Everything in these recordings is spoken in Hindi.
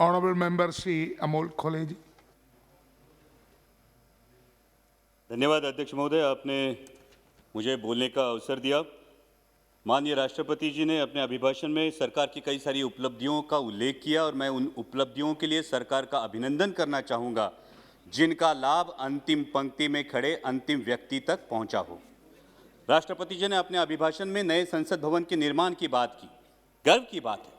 Honorable Member Shri Amol Khole ji. धन्यवाद अध्यक्ष महोदय, आपने मुझे बोलने का अवसर दिया। माननीय राष्ट्रपति जी ने अपने अभिभाषण में सरकार की कई सारी उपलब्धियों का उल्लेख किया और मैं उन उपलब्धियों के लिए सरकार का अभिनंदन करना चाहूँगा जिनका लाभ अंतिम पंक्ति में खड़े अंतिम व्यक्ति तक पहुँचा हो। राष्ट्रपति जी ने अपने अभिभाषण में नए संसद भवन के निर्माण की बात की, गर्व की बात है।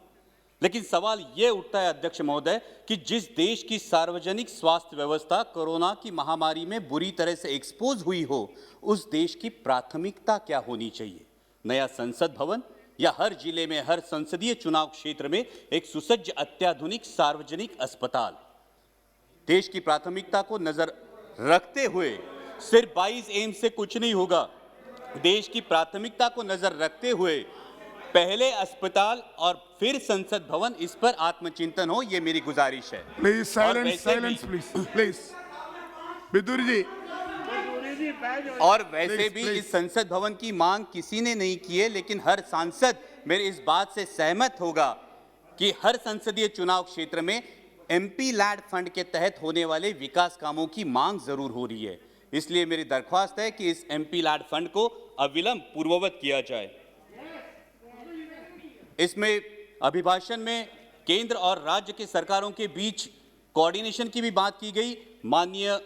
लेकिन सवाल ये उठता है अध्यक्ष महोदय कि जिस देश की सार्वजनिक स्वास्थ्य व्यवस्था कोरोना की महामारी में बुरी तरह से एक्सपोज हुई हो, उस देश की प्राथमिकता क्या होनी चाहिए? नया संसद भवन या हर जिले में हर संसदीय चुनाव क्षेत्र में एक सुसज्ज अत्याधुनिक सार्वजनिक अस्पताल? देश की प्राथमिकता को नजर रखते हुए सिर्फ 22 एम्स से कुछ नहीं होगा। देश की प्राथमिकता को नजर रखते हुए पहले अस्पताल और फिर संसद भवन, इस पर आत्मचिंतन हो, ये मेरी गुजारिश है। Please silence, please. बिदुर जी। और वैसे भी इस संसद भवन की मांग किसी ने नहीं की है, लेकिन हर सांसद मेरे इस बात से सहमत होगा कि हर संसदीय चुनाव क्षेत्र में एमपी लैड फंड के तहत होने वाले विकास कामों की मांग जरूर हो रही है। इसलिए मेरी दरख्वास्त है कि इस एमपी लैड फंड को अविलंब पूर्ववत किया जाए। इसमें अभिभाषण में केंद्र और राज्य की सरकारों के बीच कोऑर्डिनेशन की भी बात की गई। माननीय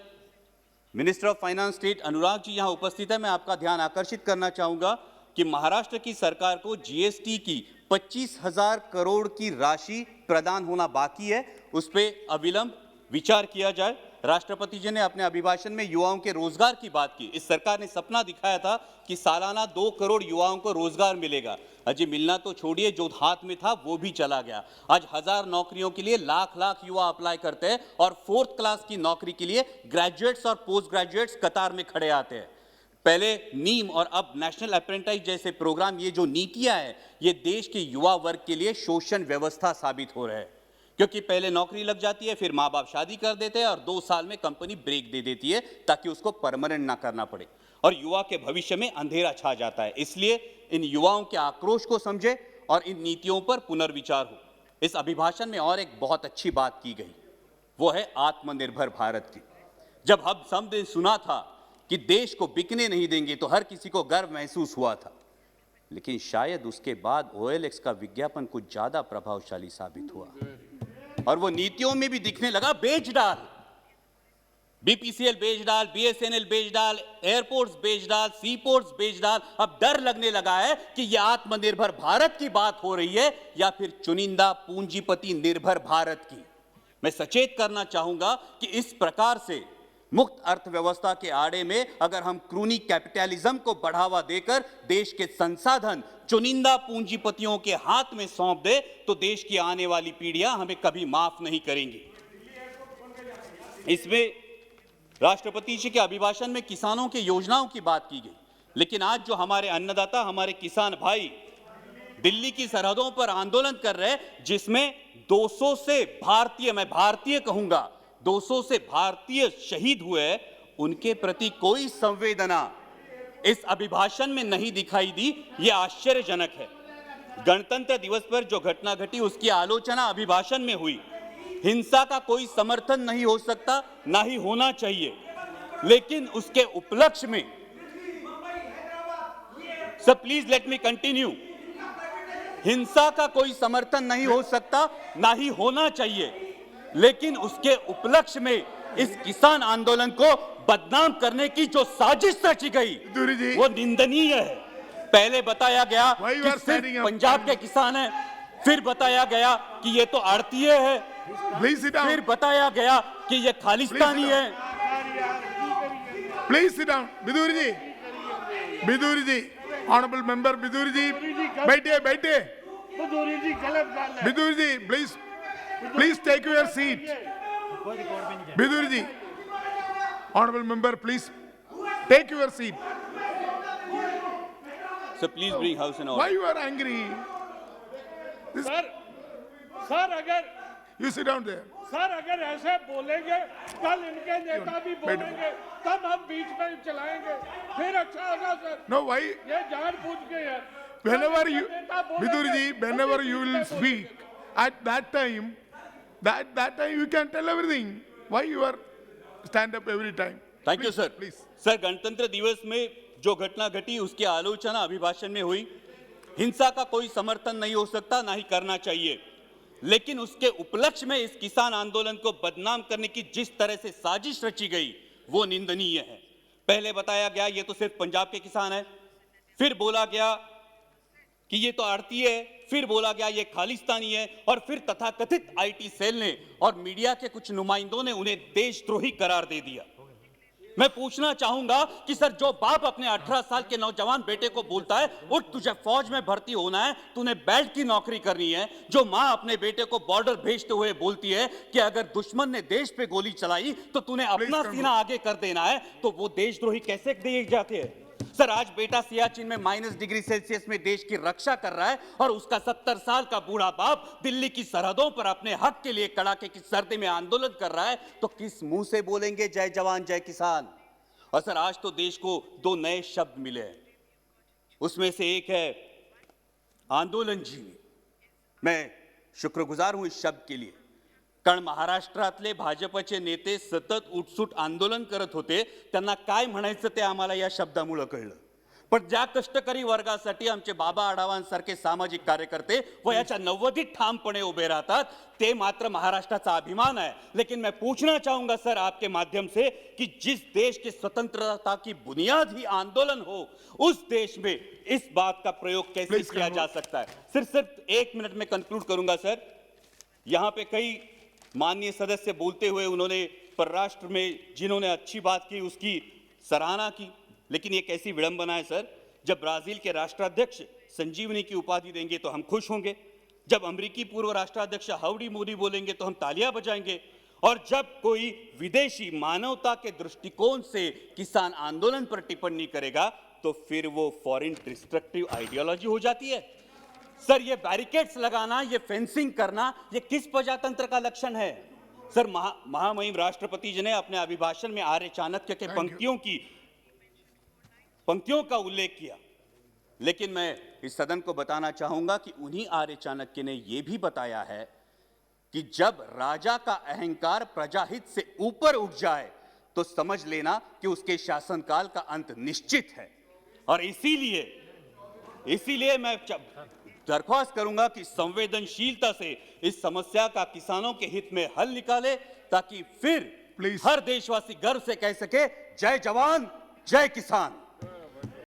minister of finance state Anurag ji यहां उपस्थित है। मैं आपका ध्यान आकर्षित करना चाहूंगा कि महाराष्ट्र की सरकार को जीएसटी की 25,000 करोड़ की राशि प्रदान होना बाकी है, उस पर अविलंब विचार किया जाए। राष्ट्रपति जी ने अपने अभिभाषण में युवाओं के रोजगार की बात की। इस सरकार ने सपना दिखाया था कि सालाना 2 करोड़ युवाओं को रोजगार मिलेगा। अजय मिलना तो छोड़िए, जो हाथ में था वो भी चला गया। आज 1000 नौकरियों के लिए लाख युवा अप्लाई करते हैं और 4th क्लास की नौकरी के लिए ग्रेजुएट्स और पोस्ट ग्रेजुएट्स कतार में खड़े आते हैं। पहले नीम और अब नेशनल अप्रेंटिस जैसे प्रोग्राम, ये जो नीतियां हैं, ये देश के युवा वर्ग के लिए शोषण व्यवस्था साबित हो रहे हैं। क्योंकि पहले नौकरी लग जाती है, फिर माँ बाप शादी कर देते हैं और 2 साल में कंपनी ब्रेक दे देती है ताकि उसको परमानेंट ना करना पड़े और युवा के भविष्य में अंधेरा छा जाता है। इसलिए इन युवाओं के आक्रोश को समझे और इन नीतियों पर पुनर्विचार हो। इस अभिभाषण में और एक बहुत अच्छी बात की गई, वो है आत्मनिर्भर भारत की। जब हम सब ने सुना था कि देश को बिकने नहीं देंगे तो हर किसी को गर्व महसूस हुआ था, लेकिन शायद उसके बाद OLX का विज्ञापन कुछ ज्यादा प्रभावशाली साबित हुआ और वो नीतियों में भी दिखने लगा। बेच डाल, BPCL बेच डाल, BSNL बेच डाल, एयरपोर्ट्स बेच डाल, सीपोर्ट्स बेच डाल। अब डर लगने लगा है कि यह आत्मनिर्भर भारत की बात हो रही है या फिर चुनिंदा पूंजीपति निर्भर भारत की। मैं सचेत करना चाहूंगा कि इस प्रकार से मुक्त अर्थव्यवस्था के आड़े में अगर हम क्रूनी कैपिटलिज्म को बढ़ावा देकर देश के संसाधन चुनिंदा पूंजीपतियों के हाथ में सौंप दे तो देश की आने वाली पीढ़ियां हमें कभी माफ नहीं करेंगी। इसमें राष्ट्रपति जी के अभिभाषण में किसानों की योजनाओं की बात की गई, लेकिन आज जो हमारे अन्नदाता, हमारे किसान भाई दिल्ली की सरहदों पर आंदोलन कर रहे हैं, जिसमें 200 से भारतीय, मैं भारतीय कहूंगा, 200 से भारतीय शहीद हुए, उनके प्रति कोई संवेदना इस अभिभाषण में नहीं दिखाई दी। यह आश्चर्यजनक है। गणतंत्र दिवस पर जो घटना घटी उसकी आलोचना अभिभाषण में हुई। हिंसा का कोई समर्थन नहीं हो सकता, ना ही होना चाहिए, लेकिन उसके उपलक्ष्य में, sir please let me continue, हिंसा का कोई समर्थन नहीं हो सकता, ना ही होना चाहिए, लेकिन उसके उपलक्ष्य में इस किसान आंदोलन को बदनाम करने की जो साजिश रची गई वो निंदनीय है। पहले बताया गया कि सिर्फ पंजाब के किसान हैं, फिर बताया गया कि ये तो आड़तीय है, फिर बताया गया कि ये खालिस्तानी है। Please sit down. Bidur ji, honourable member Bidur ji, बैठिए। Bidur ji please take your seat. Bidur ji, honourable member please take your seat. So please bring house in order. Why you are angry? Sir अगर You sit down there. Sir अगर ऐसे बोलेंगे, कल इनके नेता भी बोलेंगे, तब हम बीच में चलाएंगे, फिर अच्छा होगा सर। No, why? ये जानबूझ के है। Whenever you, Bidur ji, whenever you will speak, at that time, That time you can tell everything. Why you are stand up every time? Thank you Please, sir. Please. Sir, गणतंत्र दिवस में जो घटना घटी उसकी आलोचना अभिभाषण में हुई। हिंसा का कोई समर्थन नहीं हो सकता, ना ही करना चाहिए, लेकिन उसके उपलक्ष्य में इस किसान आंदोलन को बदनाम करने की जिस तरह से साजिश रची गई वो निंदनीय है। पहले बताया गया ये तो सिर्फ पंजाब के किसान है, फिर बोला गया कि ये तो आड़ती है, फिर बोला गया ये खालिस्तानी है, और फिर तथाकथित आईटी सेल ने और मीडिया के कुछ नुमाइंदों ने उन्हें देशद्रोही करार दे दिया। मैं पूछना चाहूंगा कि सर, जो बाप अपने 18 साल के नौजवान बेटे को बोलता है उठ तुझे फौज में भर्ती होना है, तूने बेल्ट की नौकरी करनी है, जो मां अपने बेटे को बॉर्डर भेजते हुए बोलती है कि अगर दुश्मन ने देश पे गोली चलाई तो तूने अपना सीना आगे कर देना है, तो वो देशद्रोही कैसे दिए जाते हैं? सर, आज बेटा सियाचिन में -डिग्री सेल्सियस में देश की रक्षा कर रहा है और उसका 70 साल का बूढ़ा बाप दिल्ली की सरहदों पर अपने हक के लिए कड़ाके की सर्दी में आंदोलन कर रहा है, तो किस मुंह से बोलेंगे जय जवान जय किसान? और सर, आज तो देश को 2 नए शब्द मिले हैं, उसमें से एक है आंदोलन जीवी। मैं शुक्रगुजार हूं इस शब्द के लिए, कारण महाराष्ट्रातले भाजपचे नेते सतत उठसूट आंदोलन करत होते, त्यांना काय म्हणायचं ते आम्हाला या शब्दामुळे कळलं। पण ज्या कष्टकरी वर्गासाठी आमचे बाबा आढावांसारखे सामाजिक कार्यकर्ते वयाच्या 90 ठामपणे उभे राहतात, ते मात्र महाराष्ट्राचा अभिमान है। लेकिन मैं पूछना चाहूंगा सर आपके माध्यम से कि जिस देश की स्वतंत्रता की बुनियाद ही आंदोलन हो, उस देश में इस बात का प्रयोग कैसे किया जा सकता है? सिर्फ 1 मिनट में कंक्लूड करूंगा सर। यहां पे कई माननीय सदस्य बोलते हुए उन्होंने परराष्ट्र में जिन्होंने अच्छी बात की उसकी सराहना की, लेकिन ये कैसी विडंबना है सर, जब ब्राजील के राष्ट्राध्यक्ष संजीवनी की उपाधि देंगे तो हम खुश होंगे, जब अमेरिकी पूर्व राष्ट्राध्यक्ष हाउडी मोदी बोलेंगे तो हम तालियां बजाएंगे, और जब कोई विदेशी मानवता के दृष्टिकोण से किसान आंदोलन पर टिप्पणी करेगा तो फिर वो फॉरेन डिस्ट्रक्टिव आइडियोलॉजी हो जाती है। सर, ये बैरिकेड्स लगाना, ये फेंसिंग करना, ये किस प्रजातंत्र का लक्षण है? सर, महामहिम राष्ट्रपति जी ने अपने अभिभाषण में आर्य चाणक्य के पंक्तियों का उल्लेख किया, लेकिन मैं इस सदन को बताना चाहूंगा कि उन्हीं आर्य चाणक्य ने यह भी बताया है कि जब राजा का अहंकार प्रजाहित से ऊपर उठ जाए तो समझ लेना कि उसके शासनकाल का अंत निश्चित है। और इसीलिए मैं दरख्वास्त करूंगा कि संवेदनशीलता से इस समस्या का किसानों के हित में हल निकाले, ताकि फिर हर देशवासी गर्व से कह सके जय जवान जय किसान।